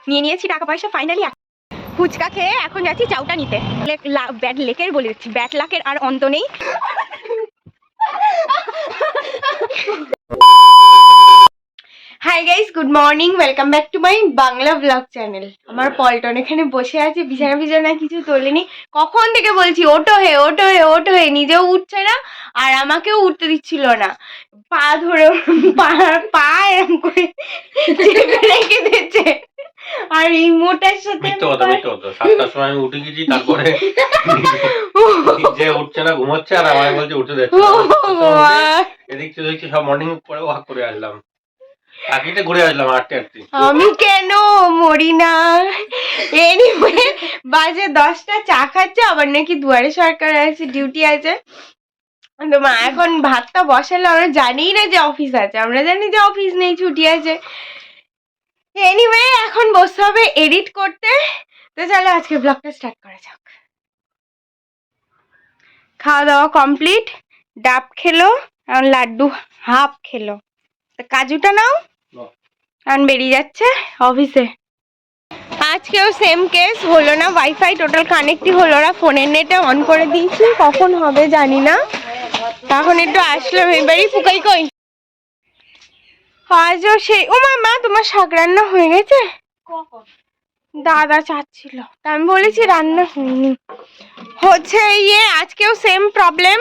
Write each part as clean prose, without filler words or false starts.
নিয়ে নিয়েছি টাকা পয়সা ফাইনালি। ফুচকা খেয়ে এখন যাচ্ছি চাউটা নিতে। ব্যাড লেকের বলে দিচ্ছি, ব্যাড লাকের আর অন্ত নেই। Hi guys, good morning, welcome back to my Bangla blog channel. আমার পল্টন এখানে বসে আছে, বিছানা কিছু তোলেনি। কখন থেকে বলছি ওটো হে ওটো হে ওটো হে, নিজেও উঠছে না আর আমাকেও উঠতে দিচ্ছিল না। পা ধরে পা এরকম করে রেখে দিচ্ছে। আর এই মোটার সাথে সাতটার সময় আমি উঠে গেছি, তারপরে যে উঠছে না, ঘুমাচ্ছে, আর আমায় বলছে উঠে যাচ্ছে। এদিক থেকে দেখছি সব মর্নিং করে ওয়াক করে আসলাম, আকিতে ঘুরে আসলাম হাঁটতে হাঁটতে। আমি কেন মরি না। এনিওয়ে বাজে 10টা, চা খাচ্ছে, আবার নাকি দুয়ারে সরকার আছে, ডিউটি আছে। তো মা এখন ভাতটা বসালে, আমরা জানি না যে অফিস আছে, আমরা জানি যে অফিস নেই, ছুটি আছে। এনিওয়ে এখন বসতে হবে এডিট করতে। তো চলো আজকে ব্লগটা স্টার্ট করা যাক। খাওয়া দাওয়া কমপ্লিট, ডাব খেলো আর লাড্ডু হাফ খেলো। কাজুটা নাও, কারণ বেরিয়ে যাচ্ছে অফিসে। আজকেও সেম কেস, হলো না, ওয়াইফাই টোটাল কানেক্টই হলো না। ফোনের নেটে অন করে দিয়েছি, কখন হবে জানি না। এখন একটু আসলাম এবারই। ফুকাই কই? আজও সেই, ও মা তোমার শাক রান্না হয়ে গেছে? দাদা চাচ্ছিল, তা আমি বলেছি রান্না হয়নি। হচ্ছে আজকেও সেম প্রবলেম,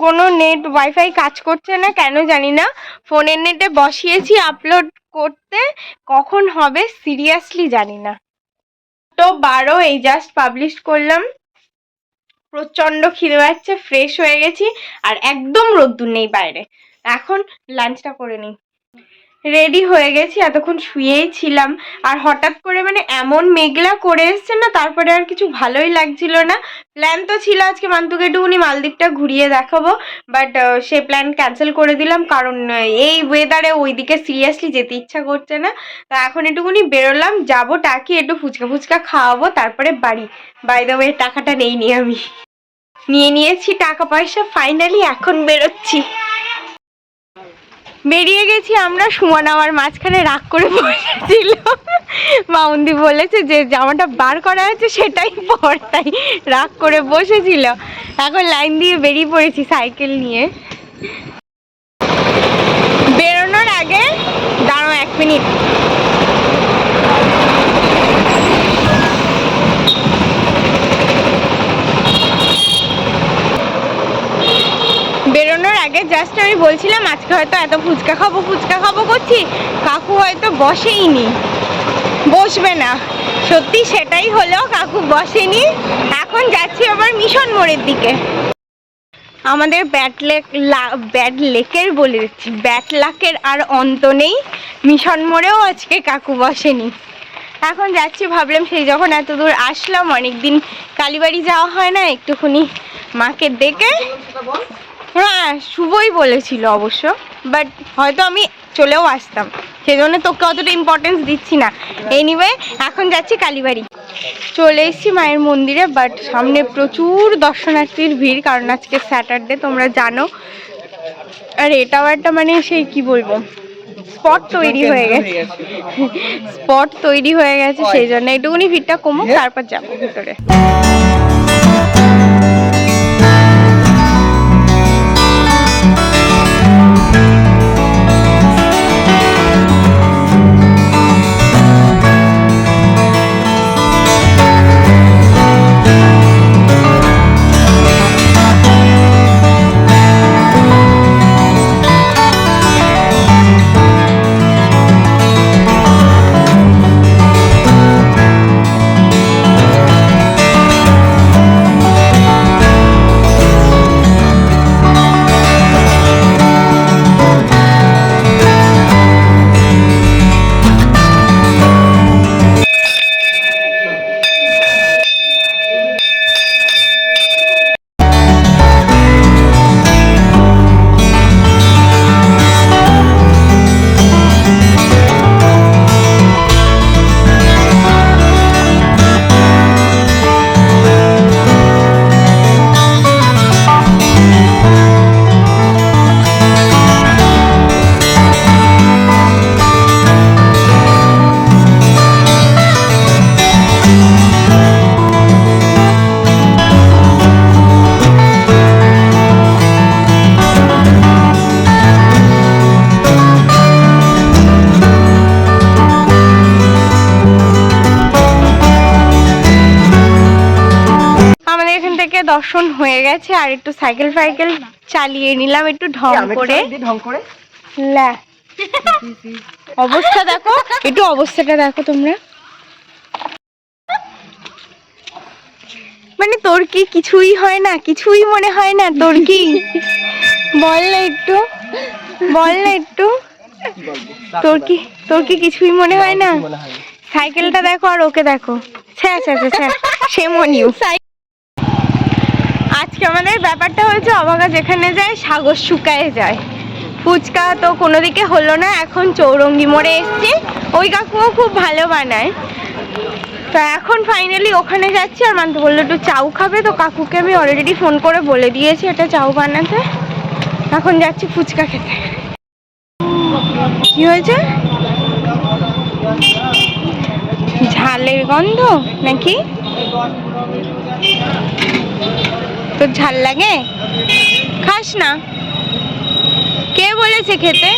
কোনো নেট ওয়াইফাই কাজ করছে না, কেন জানি না। ফোনের নেটে বসিয়েছি আপলোড করতে, কখন হবে সিরিয়াসলি জানি না। তো 12 এই জাস্ট পাবলিশ করলাম। প্রচন্ড খিদে পাচ্ছে, ফ্রেশ হয়ে গেছি, আর একদম রোদ্দুর নেই বাইরে। এখন লাঞ্চটা করে নিই। রেডি হয়ে গেছি, এতক্ষণ শুয়েই ছিলাম। আর হঠাৎ করে মানে এমন মেঘলা করে এসছে না, তারপরে আর কিছু ভালোই লাগছিল না। প্ল্যান তো ছিল আজকে মান্তুকে একটুখানি মালদ্বীপটা ঘুরিয়ে দেখাবো, বাট সে প্ল্যান ক্যান্সেল করে দিলাম, কারণ এই ওয়েদারে ওইদিকে সিরিয়াসলি যেতে ইচ্ছা করছে না। তা এখন একটুখানি বেরোলাম, যাবো টাকি, একটু ফুচকা খাওয়াবো, তারপরে বাড়ি। বাই দ্য ওয়ে টাকাটা নেইনি, আমি নিয়ে নিয়েছি টাকা পয়সা ফাইনালি, এখন বেরোচ্ছি। বেরিয়ে গেছি আমরা। সুমন আমার মাঝখানে রাগ করে বসেছিল। মাউন্দি বলেছে যে জামাটা বার করা আছে সেটাই পর, তাই রাগ করে বসেছিল। এখন লাইন দিয়ে বেরিয়ে পড়েছি সাইকেল নিয়ে। বেরোনোর আগে দাঁড়াও 1 মিনিট। বেরোনোর আগে জাস্ট আমি বলছিলাম আজকে হয়তো এত ফুচকা খাবো করছি, কাকু হয়তো বসেইনি, বসবে না। সত্যি সেটাই হলো, কাকু বসেনি। এখন যাচ্ছি আবার মিশন মোড়ের দিকে। আমাদের ব্যাড লেকের বলে দিচ্ছি, ব্যাড লাকের আর অন্ত নেই। মিশন মোড়েও আজকে কাকু বসেনি। এখন যাচ্ছি, ভাবলাম সেই যখন এত দূর আসলাম, অনেকদিন কালীবাড়ি যাওয়া হয় না, একটুখানি মাকে দেখে। হ্যাঁ শুভই বলেছিল অবশ্য, বাট হয়তো আমি চলেও আসতাম, সেই জন্য তোকে অতটা ইম্পর্টেন্স দিচ্ছি না। এনিওয়ে এখন যাচ্ছি কালীবাড়ি। চলে এসেছি মায়ের মন্দিরে, বাট সামনে প্রচুর দর্শনার্থীর ভিড়, কারণ আজকে স্যাটারডে তোমরা জানো। আর এটাও একটা মানে সেই কি বলবো, স্পট তৈরি হয়ে গেছে, সেই জন্য একটুখানি ভিড়টা কমুক, তারপর যাবো ভিতরে। দর্শন হয়ে গেছে, আর একটু সাইকেল ফাইকেল চালিয়ে নিলাম একটু ঢং করে। লা অবস্থা দেখো, একটু অবস্থাটা দেখো তোমরা। মানে তোর কি কিছুই হয় না, কিছুই মনে হয় না তোর কি? বল না একটু, বল না একটু, তোর কি কিছুই মনে হয় না? সাইকেলটা দেখো আর ওকে দেখো, আজকে আমাদের ব্যাপারটা হয়েছে অবাগা যেখানে যায় সাগর শুকায় যায়। ফুচকা তো কোনো দিকে হলো না, এখন চৌরঙ্গি মোড়ে এসছি। ওই কাকুও খুব ভালো বানায়, তো এখন ফাইনালি ওখানে যাচ্ছি। আর মানতে বললো একটু চাউ খাবে, তো কাকুকে আমি অলরেডি ফোন করে বলে দিয়েছি এটা চাউ বানাতে। এখন যাচ্ছি ফুচকা খেতে। কি হয়েছে? ঝালের গন্ধ নাকি? তোর ঝাল লাগে? খাস না? কে বলেছে খেতে?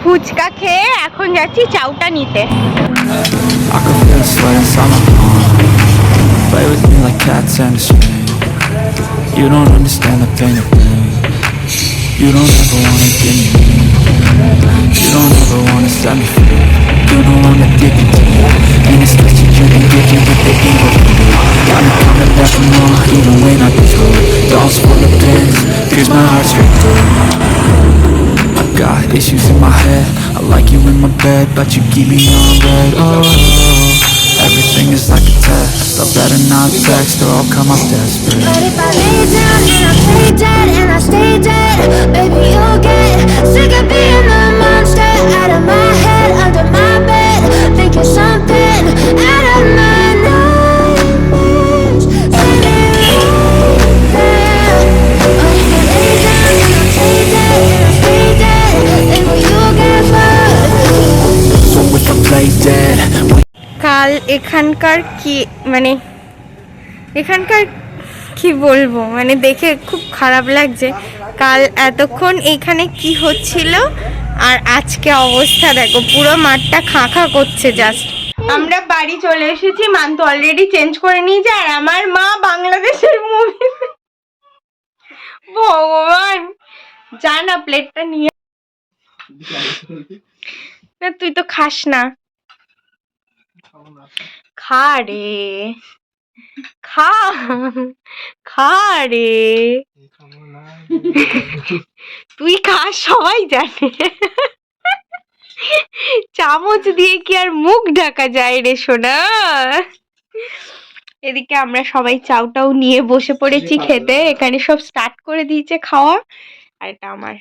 ফুচকা খেয়ে এখন যাচ্ছি চাউটা নিতে। Play with me like cats and a string. You don't understand the pain of pain. You don't ever wanna give me pain. You don't ever wanna set me free. You know I'm addicted to you, and it's that you can't get you with the evil. Got me coming back for more, even when I get through. Dolls full of pins, pierce my heart straight through. I've got issues in my head. I like you in my bed, but you keep me on red. Oh, everything is like a test. I better not text or I'll come off desperate. But if I lay down and I play dead and I stay dead, baby you'll get sick of being the monster out of my head, under my bed, thinking something out of my nightmares. Sitting right there. But if I lay down and I play dead and I stay dead, baby you'll get fucked. So if I play dead, কাল এখানকার কি মানে এখানকার কি বলবো, মানে দেখে খুব খারাপ লাগছে। কাল এতক্ষণ এখানে কি হচ্ছিল আর আজকে অবস্থা দেখো, পুরো মাঠটা খাঁ করছে জাস্ট। আমরা বাড়ি চলে এসেছি, মান তো অলরেডি চেঞ্জ করে নিয়েছে, আর আমার মা বাংলাদেশের মুভি। ভগবান, যা না প্লেটটা নিয়ে। না তুই তো খাস না, খা রে, খা খা রে, তুই খাস সবাই জানে। চামচ দিয়ে কি আর মুখ ঢাকা যায় রে সোনা? এদিকে আমরা সবাই চাউটাও নিয়ে বসে পড়েছি খেতে। এখানে সব স্টার্ট করে দিয়েছে খাওয়া, আর এটা আমার।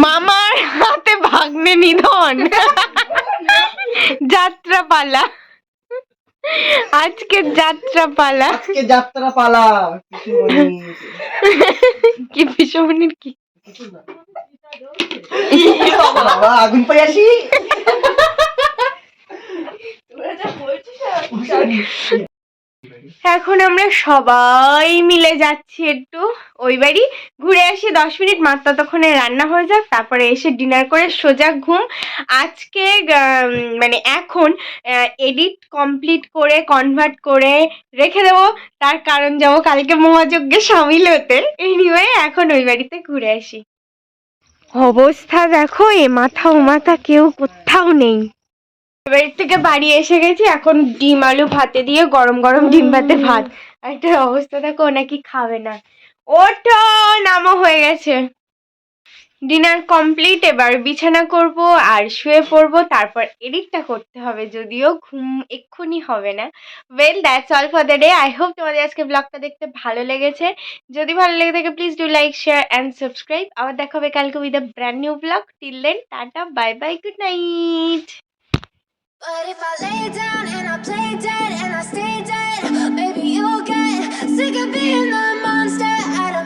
মামার হাতে ভাগ্নে নিধন, যাত্রা পালা, আজকে যাত্রা পালা, আজকে যাত্রা পালা। কি পিসমনির কি বাবা, আগুন পাই আসি। এখন আমরা সবাই মিলে যাচ্ছি একটু ওই বাড়ি ঘুরে আসি। 10 মিনিট মাত্র, ততক্ষণে রান্না হয়ে যাক, তারপরে এসে ডিনার করে সোজা ঘুম। আজকে মানে এখন এডিট কমপ্লিট করে কনভার্ট করে রেখে দেবো, তার কারণ যাবো কালকে মহাযজ্ঞে সামিল হতে। এনিওয়ে এখন ওই বাড়িতে ঘুরে আসি। অবস্থা দেখো, এ মাথা ও মাথা কেউ কোথাও নেই। বাড়ি থেকে বাড়ি এসে গেছি, এখন ডিম আলু ভাতে দিয়ে গরম গরম ডিম ভাতে ভাত। একটা অবস্থা দেখো, নাকি খাবে না। ওঠো, নামো হয়ে গেছে। ডিনার কমপ্লিট, এবার বিছানা করব আর শুয়ে পড়বো, তারপর এডিটটা করতে হবে, যদিও ঘুম এক্ষুনি হবে না। Well that's all for the day. I hope তোমাদের আজকে ব্লগটা দেখতে ভালো লেগেছে। যদি ভালো লেগে থাকে please do like share and subscribe. আবার দেখা হবে কালকে with a brand new vlog. Till then tata, bye bye, good night. But if I lay down and I play dead and I stay dead, maybe you'll get sick of being the monster out of